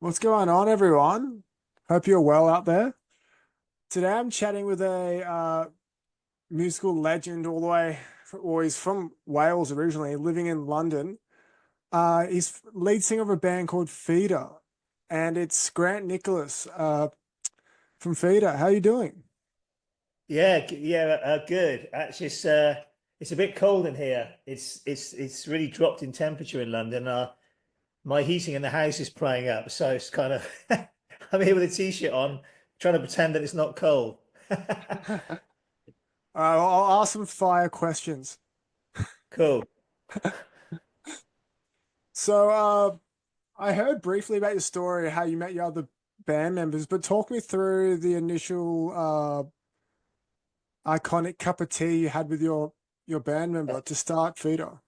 What's going on, everyone? Hope you're well out there. Today I'm chatting with a musical legend all the way, or he's from Wales originally, living in London. He's lead singer of a band called FEEDER, and it's Grant Nicholas from FEEDER. How you doing? Good. Actually, it's a bit cold in here. It's really dropped in temperature in London. My heating in the house is playing up, so it's kind of I'm here with a t-shirt on, trying to pretend that it's not cold. I'll ask some fire questions. Cool. So, I heard briefly about your story, how you met your other band members, but talk me through the initial iconic cup of tea you had with your band member to start Feeder.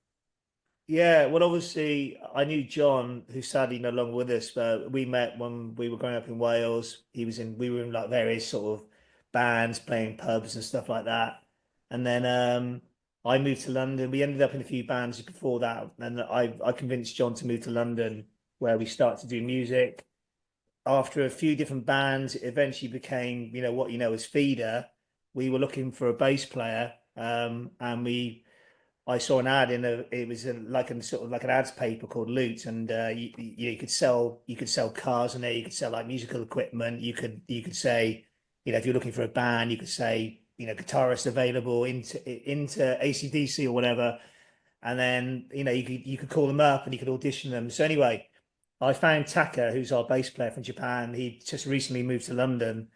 Yeah, well, obviously, I knew John, who's sadly no longer with us, but we met when we were growing up in Wales. We were in like various sort of bands, playing pubs and stuff like that. And then I moved to London. We ended up in a few bands before that, and I convinced John to move to London, where we started to do music. After a few different bands, it eventually became, what you know as Feeder. We were looking for a bass player, and I saw an ad it was like a sort of like an ads paper called Loot, and you could sell cars in there, you could sell like musical equipment, you could say, if you're looking for a band, you could say, guitarists available into AC/DC or whatever, and then you could call them up and you could audition them. So anyway, I found Taka, who's our bass player from Japan. He just recently moved to London,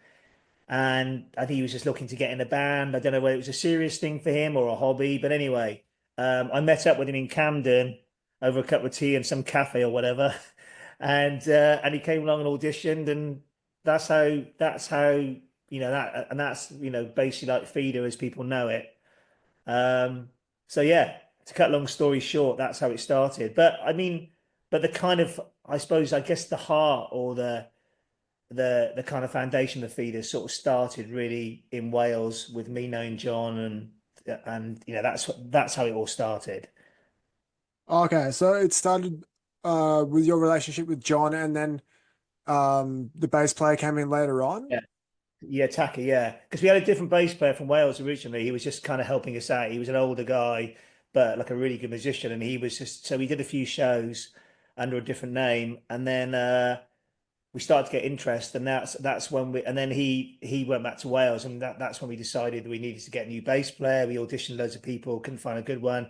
and I think he was just looking to get in a band. I don't know whether it was a serious thing for him or a hobby, but anyway, I met up with him in Camden over a cup of tea in some cafe or whatever, and he came along and auditioned, and that's how that's basically like Feeder as people know it. So yeah, to cut long story short, that's how it started. But I mean, but the kind of I suppose I guess the heart or the kind of foundation of feeders sort of started really in Wales with me knowing John, and that's how it all started. Okay, so it started with your relationship with John, and then the bass player came in later on. Yeah, yeah, Taka, yeah, because we had a different bass player from Wales originally. He was just kind of helping us out. He was an older guy, but like a really good musician, and he was just so we did a few shows under a different name, and then we started to get interest, and that's when we and then he went back to Wales, and that's when we decided that we needed to get a new bass player. We auditioned loads of people, couldn't find a good one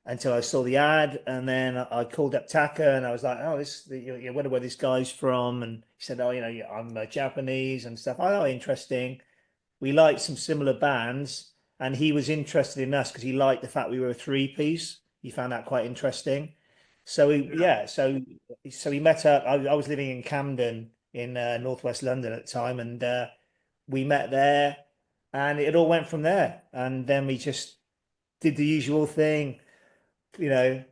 until I saw the ad, and then I called up Taka, and I was like, "Oh, you wonder where this guy's from?" And he said, "Oh, I'm Japanese and stuff." Oh, interesting. We liked some similar bands, and he was interested in us because he liked the fact we were a three piece. He found that quite interesting. Yeah. So we met up. I was living in Camden in northwest London at the time, and we met there, and it all went from there. And then we just did the usual thing,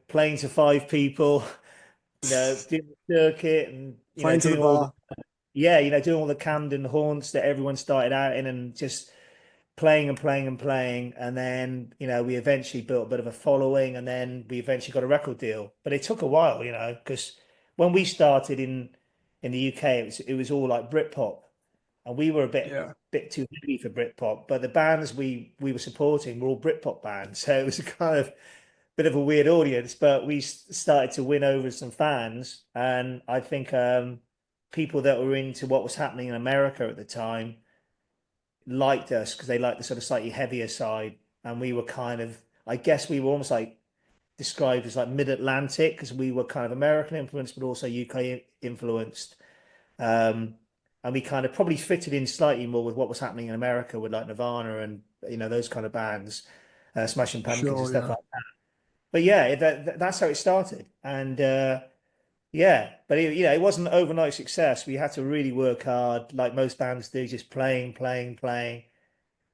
playing to five people, doing the circuit, and Playing to the doing all the bar. doing all the Camden haunts that everyone started out in, and just playing and playing and playing, and then we eventually built a bit of a following, and then we eventually got a record deal. But it took a while, because when we started in the UK, it was all like Britpop, and we were a bit Yeah. bit too heavy for Britpop. But the bands we were supporting were all Britpop bands, so it was a kind of bit of a weird audience. But we started to win over some fans, and I think people that were into what was happening in America at the time liked us because they liked the sort of slightly heavier side, and we were kind of, I guess, we were almost like described as like mid-Atlantic because we were kind of American influenced, but also UK influenced. Um, and we kind of probably fitted in slightly more with what was happening in America with like Nirvana and those kind of bands, Smashing Pumpkins and Sure, stuff yeah. like that. But yeah, that's how it started, and yeah, but it wasn't an overnight success. We had to really work hard, like most bands do, just playing, playing, playing.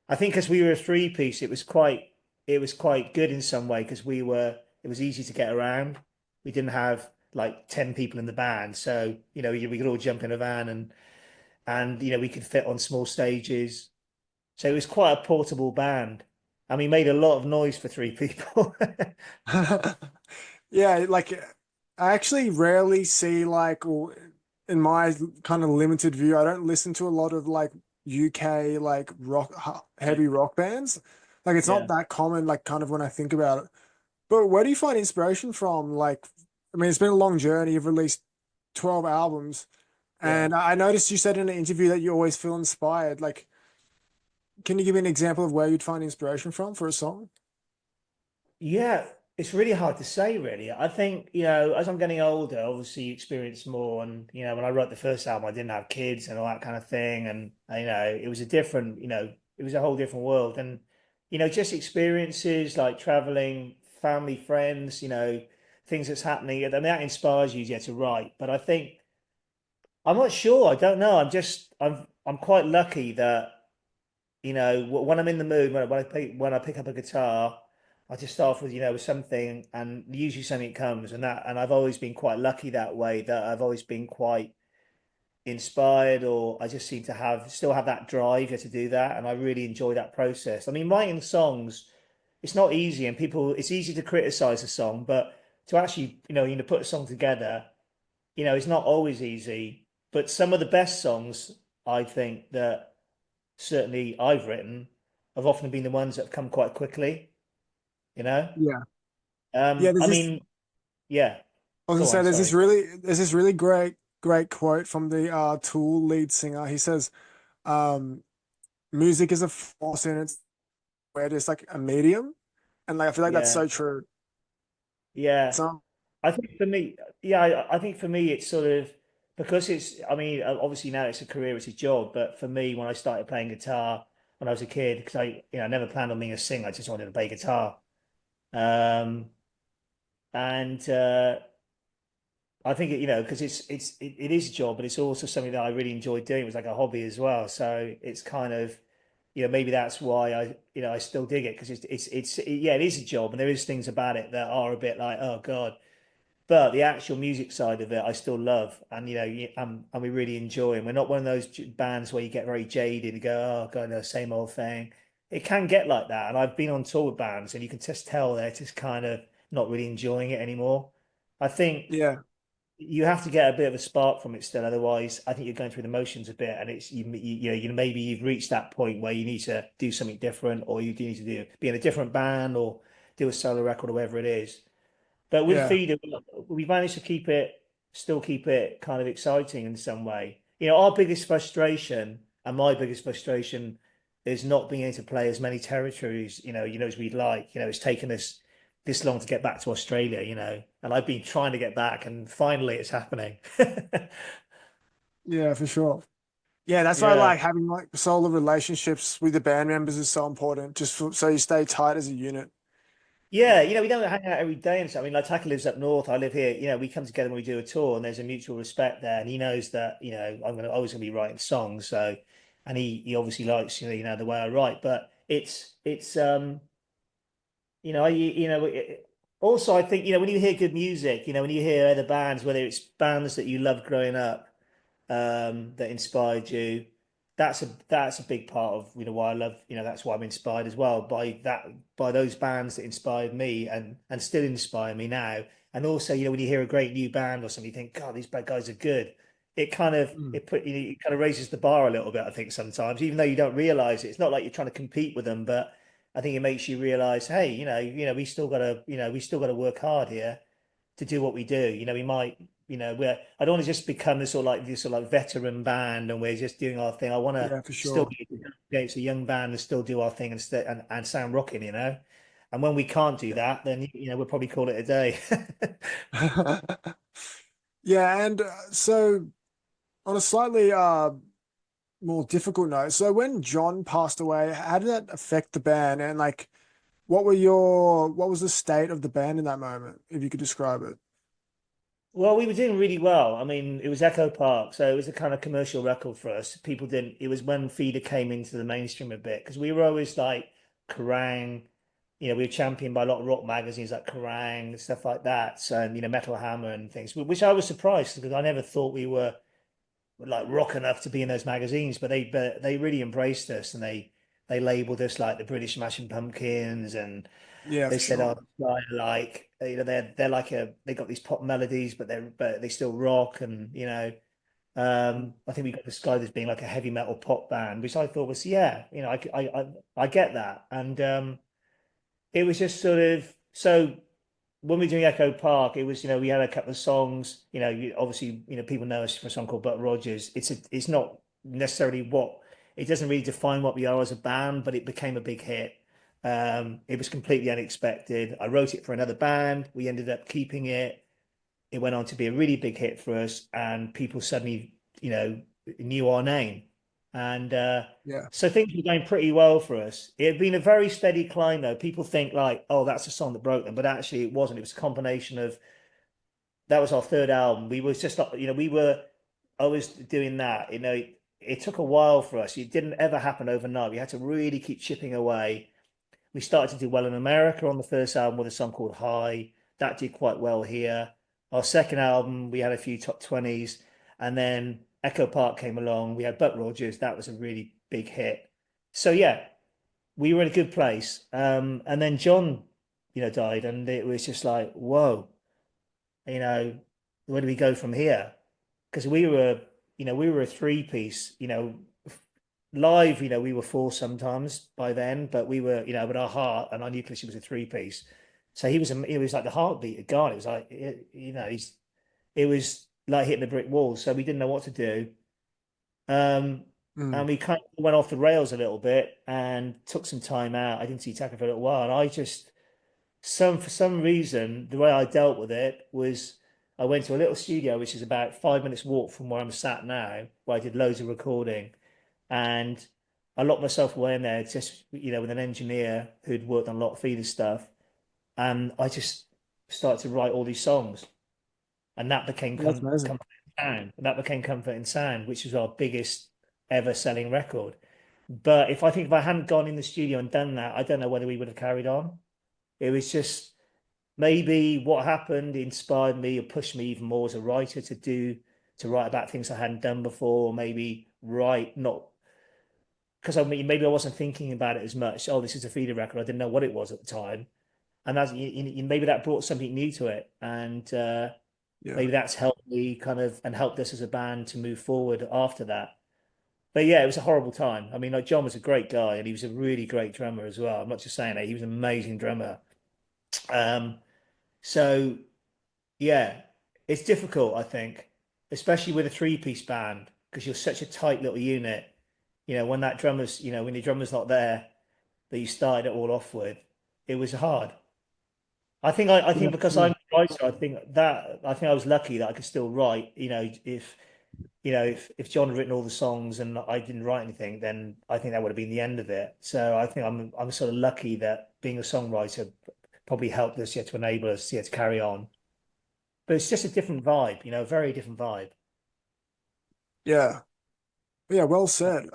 I think as we were a three piece, it was quite good in some way because it was easy to get around. We didn't have like 10 people in the band. So, we could all jump in a van, and we could fit on small stages. So it was quite a portable band. And we made a lot of noise for three people. Yeah, like I actually rarely see like, or in my kind of limited view, I don't listen to a lot of like UK like Yeah. heavy rock bands. Like it's not Yeah. that common, like kind of when I think about it. But where do you find inspiration from? Like, I mean, it's been a long journey. You've released 12 albums, Yeah. and I noticed you said in an interview that you always feel inspired. Like, can you give me an example of where you'd find inspiration from for a song? Yeah, it's really hard to say, really. I think, as I'm getting older, obviously you experience more. And, when I wrote the first album, I didn't have kids and all that kind of thing. And, it was a different, it was a whole different world. And, just experiences like traveling, family, friends, things that's happening. I mean, that inspires you, yeah, to write. But I think, I'm not sure. I don't know. I'm quite lucky that when I'm in the mood, when I pick up a guitar, I just start with with something, and usually something comes, and I've always been quite lucky that way. That I've always been quite inspired, or I just seem to have still have that drive to do that, and I really enjoy that process. I mean, writing songs, it's not easy, and it's easy to criticize a song, but to actually put a song together, it's not always easy. But some of the best songs, I think that certainly I've written have often been the ones that have come quite quickly, you know? Yeah. Yeah, I mean, yeah, I was gonna go say on, sorry. there's this really great quote from the Tool lead singer. He says, um, music is a force in its where it's like a medium. And like I feel like that's Yeah, so true. yeah. So I think for me, yeah, I think for me, it's sort of because I mean, obviously now it's a career, it's a job, but for me, when I started playing guitar when I was a kid, because I never planned on being a singer, I just wanted to play guitar. Um, and I think because it is a job, but it's also something that I really enjoy doing. It was like a hobby as well. So it's kind of, maybe that's why I still dig it because yeah, it is a job, and there is things about it that are a bit like, oh God. But the actual music side of it, I still love, and and we really enjoy. And we're not one of those bands where you get very jaded and go, oh God, no, same old thing. It can get like that, and I've been on tour with bands, and you can just tell they're just kind of not really enjoying it anymore. I think yeah, you have to get a bit of a spark from it still. Otherwise, I think you're going through the motions a bit, and it's maybe you've reached that point where you need to do something different, or you do need to be in a different band, or do a solo record, or whatever it is. But with yeah, FEEDER, we managed to still keep it kind of exciting in some way. Our biggest frustration and my biggest frustration is not being able to play as many territories, as we'd like. It's taken us this long to get back to Australia, and I've been trying to get back, and finally it's happening. yeah, for sure. Yeah, that's why Yeah. like having like solo relationships with the band members is so important, so you stay tight as a unit. Yeah, we don't hang out every day and stuff. I mean, like Taka lives up north, I live here. We come together when we do a tour, and there's a mutual respect there. And he knows that, I'm always gonna be writing songs. So, and he obviously likes, the way I write. But it's also I think, when you hear good music, when you hear other bands, whether it's bands that you loved growing up, that inspired you. That's a big part of why I love that's why I'm inspired as well by those bands that inspired me and still inspire me now. And also when you hear a great new band or something, you think God, these bad guys are good. It kind of Mm. it put it kind of raises the bar a little bit. I think sometimes, even though you don't realize it, it's not like you're trying to compete with them, but I think it makes you realize, hey, we still got to work hard here to do what we do. We might, I don't want to just become this sort of like veteran band and we're just doing our thing. I want to Yeah, for still sure. be against a young band and still do our thing and sound rocking. And when we can't do that, then we'll probably call it a day. Yeah, and so on a slightly more difficult note, so when John passed away, how did that affect the band? And like, what was the state of the band in that moment, if you could describe it? Well, we were doing really well. I mean, it was Echo Park, so it was a kind of commercial record for us. People didn't, it was when Feeder came into the mainstream a bit because we were always like Kerrang, we were championed by a lot of rock magazines like Kerrang and stuff like that. So, and, Metal Hammer and things, which I was surprised because I never thought we were like rock enough to be in those magazines, but they really embraced us and they labeled us like the British Smashing Pumpkins and Yeah, they for said, "Oh, sure. they're like they got these pop melodies, but they still rock." And I think we got described as being like a heavy metal pop band, which I thought was, yeah, I get that. And it was just sort of, so when we were doing Echo Park, it was, we had a couple of songs, obviously, people know us for a song called Buck Rogers. It's not necessarily it doesn't really define what we are as a band, but it became a big hit. It was completely unexpected. I wrote it for another band. We ended up keeping it. It went on to be a really big hit for us, and people suddenly, knew our name. And Yeah. so things were going pretty well for us. It had been a very steady climb, though. People think like, oh, that's a song that broke them, but actually it wasn't. It was a combination of that was our third album. We was just, we were always doing that. It took a while for us. It didn't ever happen overnight. We had to really keep chipping away. We started to do well in America on the first album with a song called High. That did quite well here. Our second album, we had a few top 20s. And then Echo Park came along. We had Buck Rogers. That was a really big hit. So, yeah, we were in a good place. And then John, died. And it was just like, whoa, you know, where do we go from here? Because we were a three piece, live, we were four sometimes by then, but we were, but our heart and our nucleus was a three piece. So he was like the heartbeat of God. It was like, it was like hitting a brick wall. So we didn't know what to do. Um, Mm. and we kind of went off the rails a little bit and took some time out. I didn't see Tucker for a little while. And for some reason, the way I dealt with it was I went to a little studio, which is about 5 minutes walk from where I'm sat now, where I did loads of recording. And I locked myself away in there just, with an engineer who'd worked on a lot of feeder stuff. And I just started to write all these songs. And that became That's amazing. Comfort in Sound. And that became Comfort in Sound, which was our biggest ever selling record. But if I hadn't gone in the studio and done that, I don't know whether we would have carried on. It was just maybe what happened inspired me or pushed me even more as a writer to write about things I hadn't done before, or maybe write not because I mean maybe I wasn't thinking about it as much. Oh, this is a feeder record. I didn't know what it was at the time, and maybe that brought something new to it, and Yeah. maybe that's helped me kind of and helped us as a band to move forward after that. But yeah, it was a horrible time. I mean, like John was a great guy, and he was a really great drummer as well. I'm not just saying that; he was an amazing drummer. Um, so yeah, it's difficult, I think, especially with a three-piece band because you're such a tight little unit. When that drummer's, when the drummer's not there that you started it all off with, it was hard. I Yeah. think because I'm Mm. a writer, I think I was lucky that I could still write. If John had written all the songs and I didn't write anything, then I think that would have been the end of it. So I think I'm sort of lucky that being a songwriter probably helped us, yeah, to enable us, yeah, to carry on. But it's just a different vibe, very different vibe. Yeah. Yeah. Well said.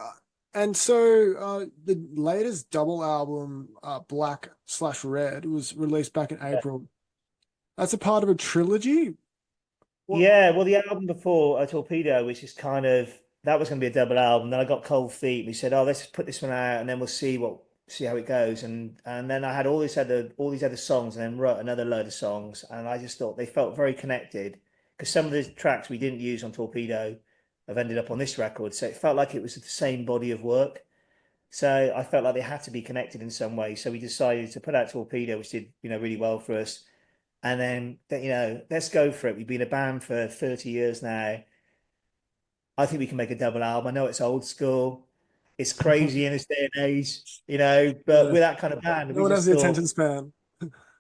And so the latest double album, Black/Red, was released back in April. That's a part of a trilogy. What? Yeah, well, the album before Torpedo, which is kind of that was going to be a double album. Then I got Cold Feet, and we said, "Oh, let's put this one out, and then we'll see how it goes." And then I had all these other songs, and then wrote another load of songs, and I just thought they felt very connected because some of the tracks we didn't use on Torpedo have ended up on this record, so it felt like it was the same body of work. So I felt like they had to be connected in some way. So we decided to put out Torpedo, which did really well for us. And then let's go for it. We've been a band for 30 years now. I think we can make a double album. I know it's old school. It's crazy in this day and age, but Yeah. with that kind of band, No we one has just the thought, attention span.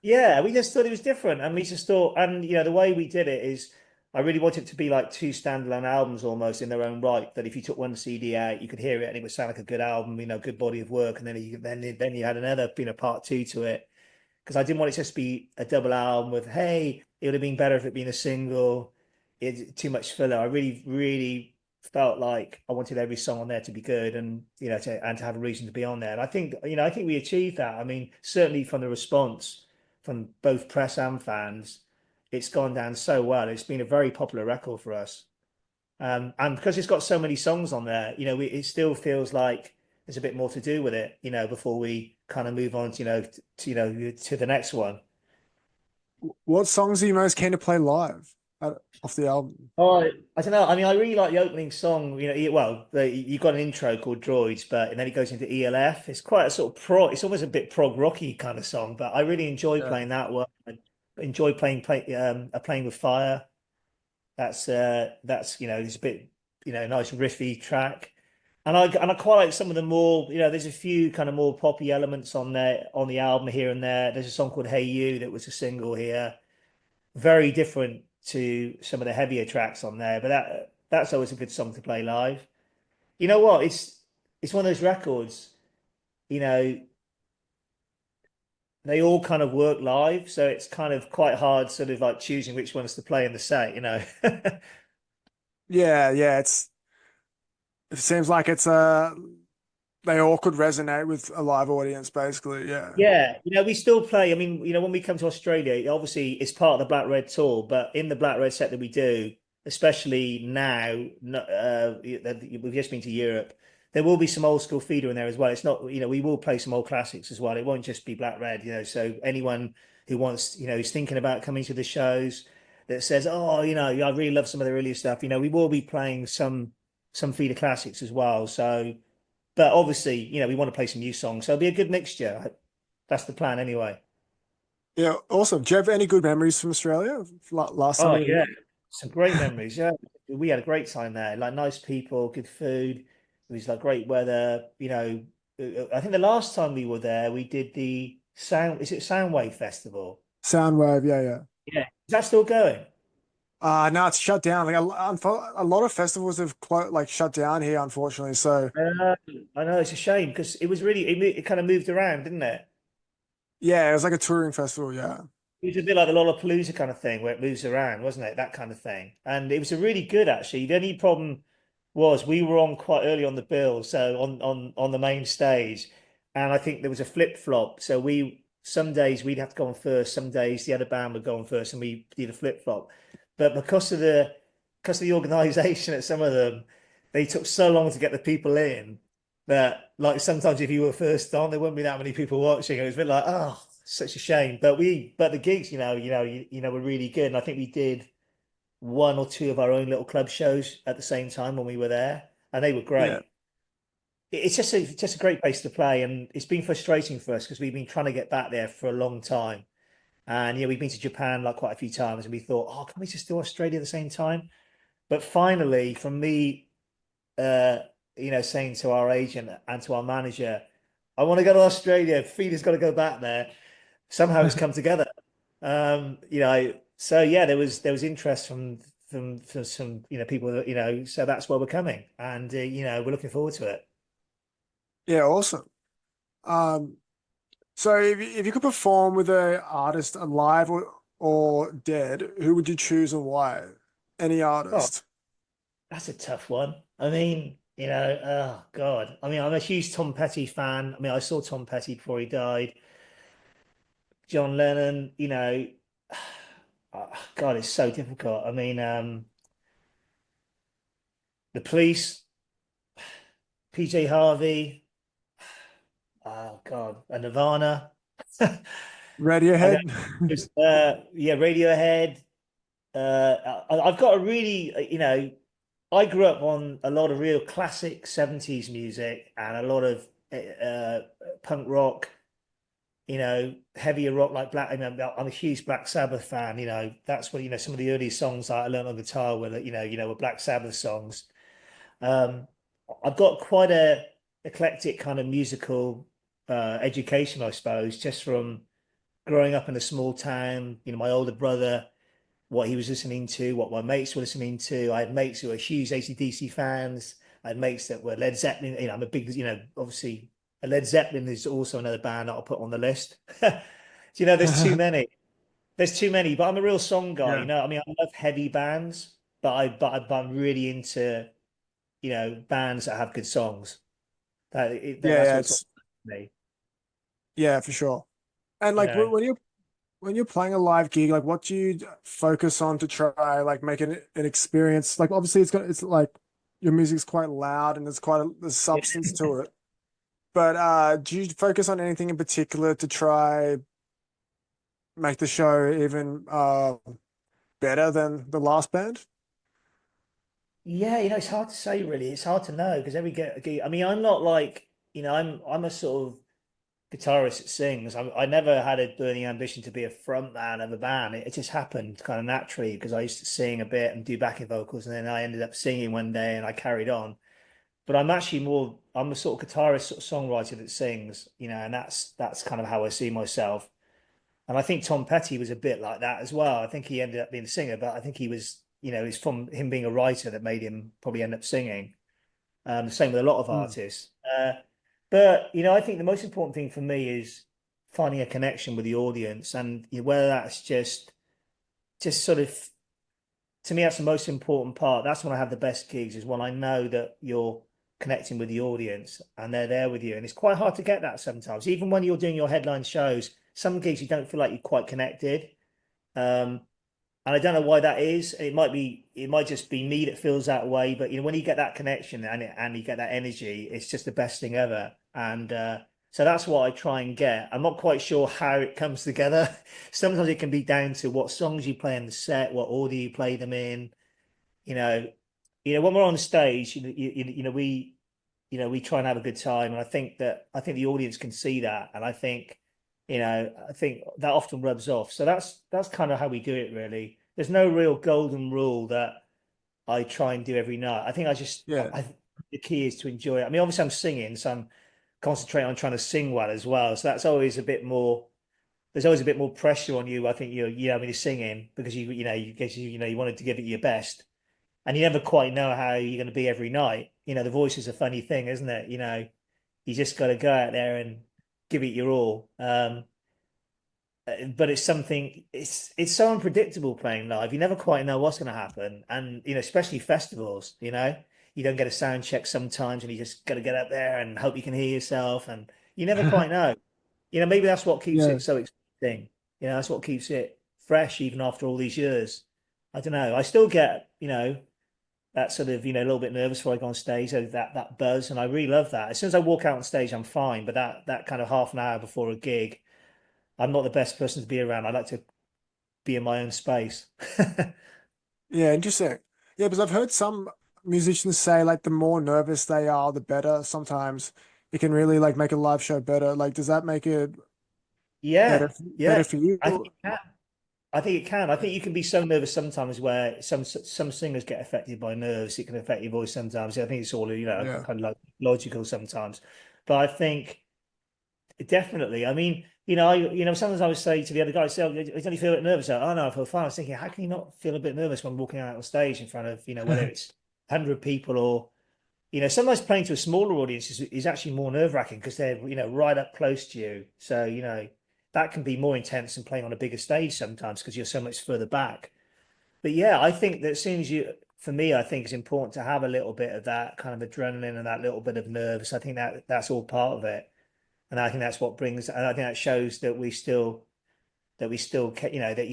yeah, we just thought it was different. And we just thought, and the way we did it is I really wanted it to be like two standalone albums almost in their own right. That if you took one CD out, you could hear it and it would sound like a good album, good body of work. And then you had another, part two to it because I didn't want it to just be a double album with, hey, it would have been better if it'd been a single. It's too much filler. I really, really felt like I wanted every song on there to be good and to have a reason to be on there. And I think we achieved that. I mean, certainly from the response from both press and fans, it's gone down so well. It's been a very popular record for us. And because it's got so many songs on there, it still feels like there's a bit more to do with it, before we kind of move on, to the next one. What songs are you most keen to play live? uh, off the album? Oh, I don't know. I mean, I really like the opening song. You've got an intro called Droids, but and then it goes into ELF. It's quite a sort of prog. It's almost a bit prog rocky kind of song, but I really enjoy Yeah. playing that one. I enjoy playing with fire. That's it's a bit nice riffy track, and I quite like some of the more there's a few kind of more poppy elements on there on the album here and there. There's a song called Hey You that was a single here, very different to some of the heavier tracks on there, but that's always a good song to play live. You know what? It's one of those records, you know, they all kind of work live, so it's kind of quite hard sort of like choosing which ones to play in the set. Yeah, yeah, it seems like they all could resonate with a live audience, basically. Yeah. Yeah, we still play. I mean, when we come to Australia, obviously it's part of the Black Red tour, but in the Black Red set that we do, especially now, that we've just been to Europe, there will be some old school feeder in there as well. It's not, we will play some old classics as well. It won't just be Black Red. So anyone who wants, who's thinking about coming to the shows that says, oh, I really love some of the earlier stuff, we will be playing some feeder classics as well. So, but obviously, we want to play some new songs. So it'll be a good mixture. That's the plan anyway. Yeah, awesome. Do you have any good memories from Australia? Last time Oh you were yeah, here? some great memories. Yeah, we had a great time there. Like nice people, good food. It was like great weather. I think the last time we were there, we did the sound. Is it Soundwave Festival? Soundwave, yeah, yeah. Yeah, is that still going? No, it's shut down. Like a lot of festivals have shut down here, unfortunately. So Uh, I know it's a shame because it was really it kind of moved around, didn't it? yeah, it was like a touring festival. Yeah, It was a bit like the Lollapalooza kind of thing where it moves around, wasn't it? That kind of thing. And it was a really good actually. The only problem was we were on quite early on the bill, so on the main stage, and I think there was a flip flop. So we some days we'd have to go on first, some days the other band would go on first, and we did a flip flop. But because of the organisation at some of them, they took so long to get the people in that like sometimes if you were first on, there wouldn't be that many people watching. It was a bit like, oh, such a shame. But the gigs, were really good. And I think we did one or two of our own little club shows at the same time when we were there, and they were yeah, great. It's just a great place to play, and it's been frustrating for us because we've been trying to get back there for a long time. And we've been to Japan like quite a few times, and we thought, oh, can we just do Australia at the same time? But finally, from me uh, saying to our agent and to our manager, I want to go to Australia. Feeder's got to go back there. Somehow it's come together. So yeah, there was interest from some people that so that's where we're coming, and we're looking forward to it. yeah, awesome. Um, so if you could perform with a artist alive or dead, who would you choose and why? Any Oh, artist. that's a tough one. I mean, oh God. I mean, I'm a huge Tom Petty fan. I mean, I saw Tom Petty before he died. John Lennon, God, it's so difficult. I mean, the Police, PJ Harvey, oh God, and Nirvana. I know. Radiohead. Yeah, Radiohead. I've got a really, I grew up on a lot of real classic 70s music and a lot of punk rock, heavier rock like Black. I'm a huge Black Sabbath fan. That's what, some of the early songs I learned on guitar were, were Black Sabbath songs. Um, I've got quite a eclectic kind of musical education, I suppose, just from growing up in a small town. My older brother, what he was listening to, what my mates were listening to. I had mates who were huge AC/DC fans. I had mates that were Led Zeppelin. I'm a big, obviously Led Zeppelin is also another band that I'll put on the list. There's too many. There's too many, but I'm a real song guy. Yeah, I mean, I love heavy bands, but I'm really into bands that have good songs. yeah, That's yeah. what's It's me. yeah, for sure. And You like know, when you're playing a live gig, like what do you focus on to try like make it an experience? Like obviously it's like your music's quite loud and there's yeah. substance to it. But do you focus on anything in particular to try make the show even better than the last band? Yeah, it's hard to say really. It's hard to know because gig. I mean, I'm not like, I'm a sort of guitarist that sings. I never had a burning ambition to be a front man of a band. It just happened kind of naturally because I used to sing a bit and do backing vocals, and then I ended up singing one day and I carried on. But I'm a sort of guitarist, sort of songwriter that sings, and that's kind of how I see myself. And I think Tom Petty was a bit like that as well. I think he ended up being a singer, but I think he was, it's from him being a writer that made him probably end up singing. The same with a lot of Hmm. artists. But I think the most important thing for me is finding a connection with the audience, and whether that's just sort of, to me, that's the most important part. That's when I have the best gigs, is when I know that you're connecting with the audience and they're there with you. And it's quite hard to get that sometimes. Even when you're doing your headline shows, some gigs you don't feel like you're quite connected. Um, and I don't know why that is. It might just be me that feels that way. But when you get that connection and you get that energy, it's just the best thing ever. And so that's what I try and get. I'm not quite sure how it comes together. Sometimes it can be down to what songs you play in the set, what order you play them in. You know, when we're on stage, we try and have a good time, and I think the audience can see that, and I think that often rubs off. So that's kind of how we do it, really. There's no real golden rule that I try and do every night. I think Yeah. the key is to enjoy it. I mean, obviously I'm singing, so I'm concentrating on trying to sing well as well. So that's always a bit more. There's always a bit more pressure on you. I think when you're singing because you wanted to give it your best, and you never quite know how you're going to be every night. The voice is a funny thing, isn't it? You just got to go out there and give it your all. But it's so unpredictable playing live. You never quite know what's going to happen, and especially festivals. You don't get a sound check sometimes, and you just got to get up there and hope you can hear yourself, and you never quite know. Maybe that's what keeps Yeah. it so exciting. That's what keeps it fresh even after all these years. I don't know. I still get that sort of a little bit nervous before I go on stage, so that buzz, and I really love that. As soon as I walk out on stage, I'm fine, but that kind of half an hour before a gig, I'm not the best person to be around. I like to be in my own space. Yeah, interesting. Yeah, because I've heard some musicians say like the more nervous they are, the better. Sometimes it can really like make a live show better. Like, does that make it better Yeah, yeah. for you? I think it can. I think it can. I think you can be so nervous sometimes where some singers get affected by nerves. It can affect your voice sometimes. I think it's all Yeah. kind of like logical sometimes. But I think definitely. I mean, sometimes I would say to the other guy, "So, don't you feel a bit nervous?" Oh no, I feel fine. I was thinking, how can you not feel a bit nervous when walking out on stage in front of, whether it's 100 people or, sometimes playing to a smaller audience is actually more nerve-wracking because they're, right up close to you. So, that can be more intense than playing on a bigger stage sometimes because you're so much further back. But yeah, I think that as soon as for me, I think it's important to have a little bit of that kind of adrenaline and that little bit of nerves. I think that's all part of it. And I think that's what brings, and I think that shows that that you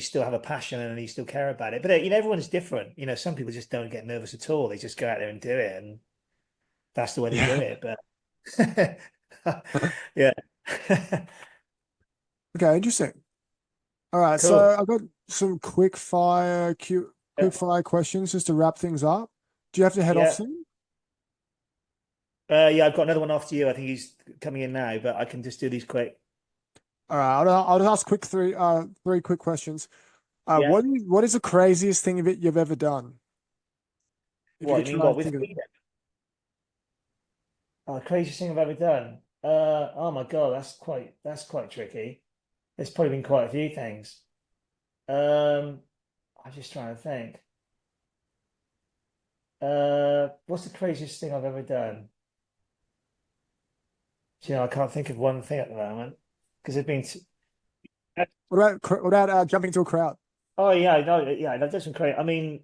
still have a passion and you still care about it. But everyone's different. Some people just don't get nervous at all. They just go out there and do it, and that's the way they do Yeah. it. But yeah, Okay, interesting. All right, cool. so I've got some quick Yeah, fire questions just to wrap things up. Do you have to head off yeah. soon? Yeah. I've got another one after you. I think he's coming in now, but I can just do these quick. All right, I'll just ask three quick questions. Yeah. What is the craziest thing you've ever done? If you What could you mean? try to What with think of it. FEEDER? Oh, craziest thing I've ever done. Oh my God, that's quite tricky. There's probably been quite a few things. Um, I'm just trying to think. What's the craziest thing I've ever done? I can't think of one thing at the moment because there's been. What about jumping into a crowd? Oh yeah, no, yeah, I've done some crazy. I mean,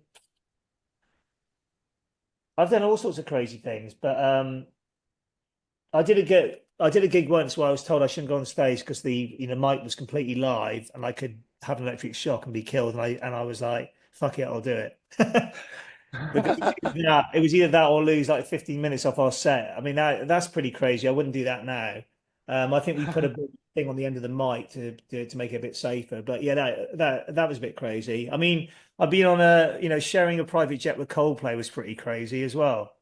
I've done all sorts of crazy things, but I did a gig once where I was told I shouldn't go on stage because the mic was completely live and I could have an electric shock and be killed, and I was like, fuck it, I'll do it. Because it was either that or lose like 15 minutes off our set. I mean, that's pretty crazy. I wouldn't do that now. I think we put a thing on the end of the mic to make it a bit safer. But yeah, that was a bit crazy. I mean, I've been on sharing a private jet with Coldplay was pretty crazy as well.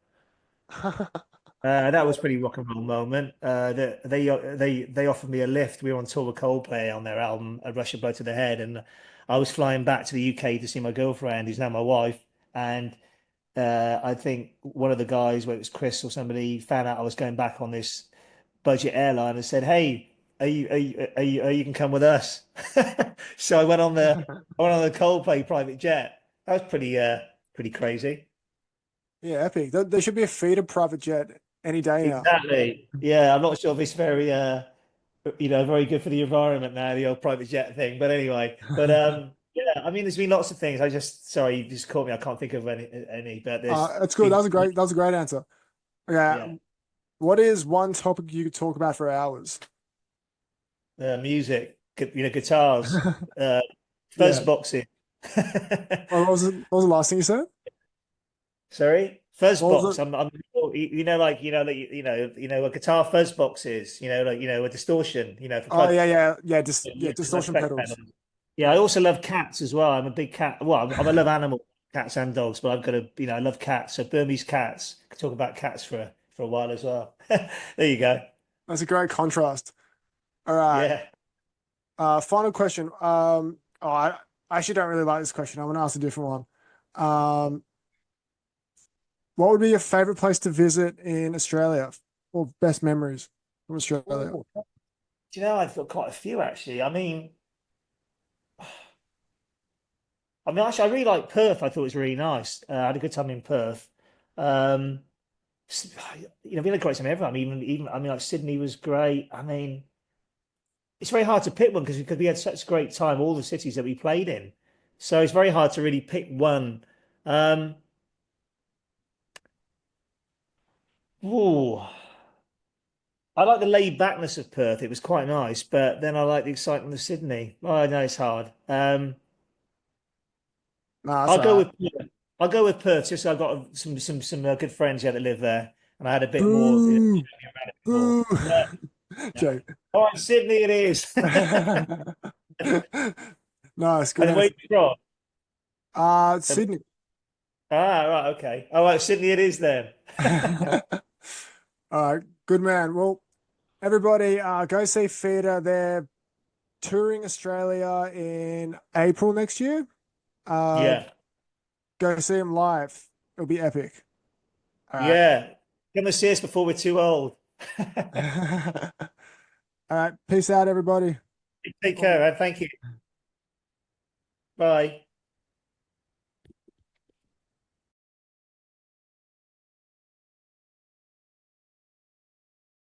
That was pretty rock and roll moment. They offered me a lift. We were on tour with Coldplay on their album "A Rush of Blood to the Head," and I was flying back to the UK to see my girlfriend, who's now my wife. And I think one of the guys, whether it was Chris or somebody, found out I was going back on this budget airline and said, "Hey, you can come with us." So I went on the Coldplay private jet. That was pretty crazy. Yeah, epic. There should be a feeder private jet any day now. Exactly. Yeah, I'm not sure if it's very very good for the environment now, the old private jet thing. But anyway, yeah, I mean, there's been lots of things. Sorry, you just caught me. I can't think of any, but there's That's good. been That was a great answer. Okay, yeah, what is one topic you could talk about for hours? music, guitars, fuzz Yeah. boxing. What was the last thing you said? Sorry, fuzz What was box. it? I'm like a guitar fuzz box is, a distortion, for Oh plug. yeah, yeah, yeah. Just yeah, Yeah, like distortion effect pedals. pedals. Yeah, I also love cats as well. I'm a big cat. Well, I love animals, cats and dogs, but I've got I love cats. So Burmese cats. Could talk about cats for a while as well. There you go. That's a great contrast. All right. Yeah. Final question. I actually don't really like this question. I'm gonna ask a different one. What would be your favorite place to visit in Australia or best memories from Australia? Ooh, do you know, I've got quite a few actually. Actually, I really like Perth. I thought it was really nice. I had a good time in Perth. Um, s- we had a great time everywhere. Like Sydney was great. I mean, it's very hard to pick one because we had such a great time, all the cities that we played in. So it's very hard to really pick one. Um, ooh, I like the laid backness of Perth. It was quite nice, but then I like the excitement of Sydney. Oh, I know it's hard. No, that's I'll all go right. with Perth. I'll go with Perth. Just so I've got some good friends here that live there, and I had a bit more. Boo, More. boo. Yeah, yeah. Joke. All right, Sydney it is. Nice, good And where answer. you from? Sydney. Ah, right, okay. All right, Sydney it is then. All right, good man. Well, everybody, go see FEEDER. They're touring Australia in April next year. Uh, Yeah, go see them live. It'll be epic. All right. yeah. Come and see us before we're too old. All right. Peace out, everybody. Take Bye. care, and thank you. Bye.